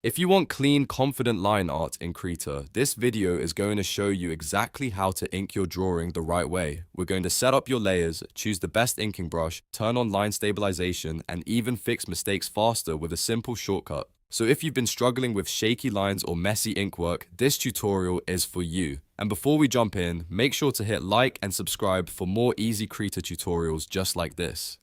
If you want clean, confident line art in Krita, this video is going to show you exactly how to ink your drawing the right way. We're going to set up your layers, choose the best inking brush, turn on line stabilization, and even fix mistakes faster with a simple shortcut. So if you've been struggling with shaky lines or messy ink work, this tutorial is for you. And before we jump in, make sure to hit like and subscribe for more easy Krita tutorials just like this.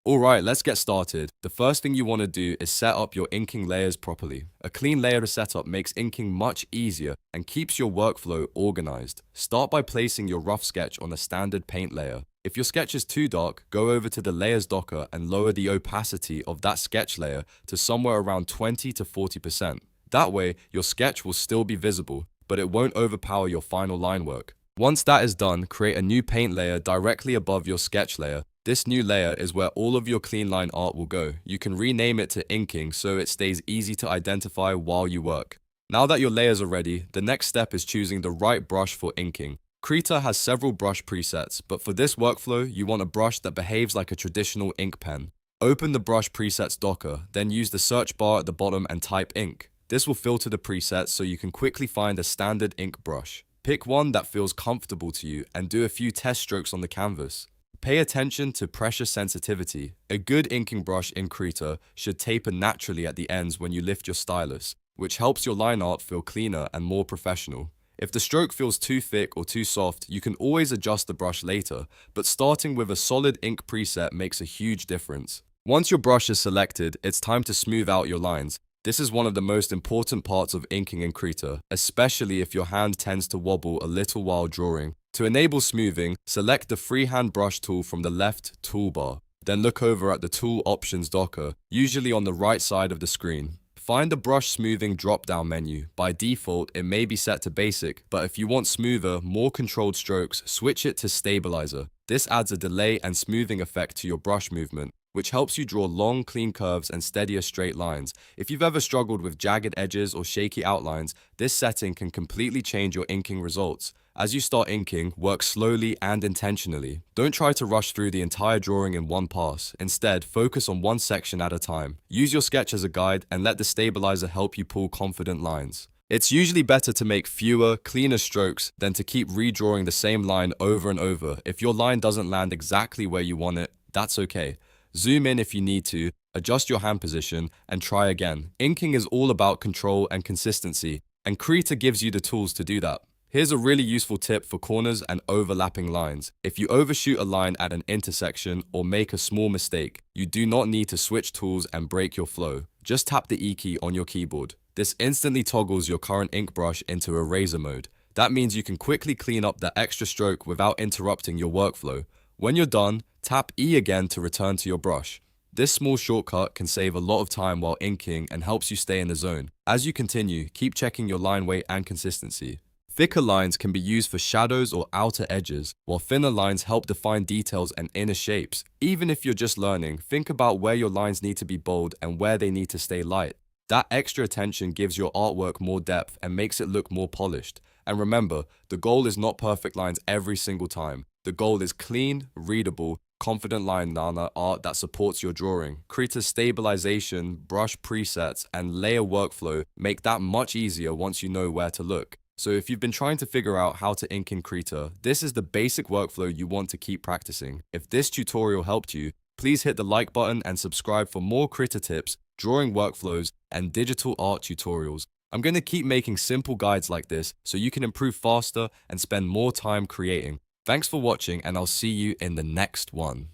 Alright, let's get started. The first thing you want to do is set up your inking layers properly. A clean layer setup makes inking much easier and keeps your workflow organized. Start by placing your rough sketch on a standard paint layer. If your sketch is too dark, go over to the layers docker and lower the opacity of that sketch layer to somewhere around 20 to 40%. That way, your sketch will still be visible, but it won't overpower your final line work. Once that is done, create a new paint layer directly above your sketch layer. This new layer is where all of your clean line art will go. You can rename it to inking so it stays easy to identify while you work. Now that your layers are ready, the next step is choosing the right brush for inking. Krita has several brush presets, but for this workflow, you want a brush that behaves like a traditional ink pen. Open the brush presets docker, then use the search bar at the bottom and type ink. This will filter the presets so you can quickly find a standard ink brush. Pick one that feels comfortable to you and do a few test strokes on the canvas. Pay attention to pressure sensitivity. A good inking brush in Krita should taper naturally at the ends when you lift your stylus, which helps your line art feel cleaner and more professional. If the stroke feels too thick or too soft, you can always adjust the brush later, but starting with a solid ink preset makes a huge difference. Once your brush is selected, it's time to smooth out your lines. This is one of the most important parts of inking in Krita, especially if your hand tends to wobble a little while drawing. To enable smoothing, select the freehand brush tool from the left toolbar. Then look over at the Tool Options docker, usually on the right side of the screen. Find the Brush Smoothing drop-down menu. By default, it may be set to Basic, but if you want smoother, more controlled strokes, switch it to Stabilizer. This adds a delay and smoothing effect to your brush movement, which helps you draw long, clean curves and steadier straight lines. If you've ever struggled with jagged edges or shaky outlines, this setting can completely change your inking results. As you start inking, work slowly and intentionally. Don't try to rush through the entire drawing in one pass. Instead, focus on one section at a time. Use your sketch as a guide and let the stabilizer help you pull confident lines. It's usually better to make fewer, cleaner strokes than to keep redrawing the same line over and over. If your line doesn't land exactly where you want it, that's okay. Zoom in if you need to, adjust your hand position, and try again. Inking is all about control and consistency, and Krita gives you the tools to do that. Here's a really useful tip for corners and overlapping lines. If you overshoot a line at an intersection or make a small mistake, you do not need to switch tools and break your flow. Just tap the E key on your keyboard. This instantly toggles your current ink brush into eraser mode. That means you can quickly clean up that extra stroke without interrupting your workflow. When you're done, tap E again to return to your brush. This small shortcut can save a lot of time while inking and helps you stay in the zone. As you continue, keep checking your line weight and consistency. Thicker lines can be used for shadows or outer edges, while thinner lines help define details and inner shapes. Even if you're just learning, think about where your lines need to be bold and where they need to stay light. That extra attention gives your artwork more depth and makes it look more polished. And remember, the goal is not perfect lines every single time. The goal is clean, readable, confident line art that supports your drawing. Krita's stabilization, brush presets, and layer workflow make that much easier once you know where to look. So if you've been trying to figure out how to ink in Krita, this is the basic workflow you want to keep practicing. If this tutorial helped you, please hit the like button and subscribe for more Krita tips, drawing workflows, and digital art tutorials. I'm going to keep making simple guides like this so you can improve faster and spend more time creating. Thanks for watching, and I'll see you in the next one.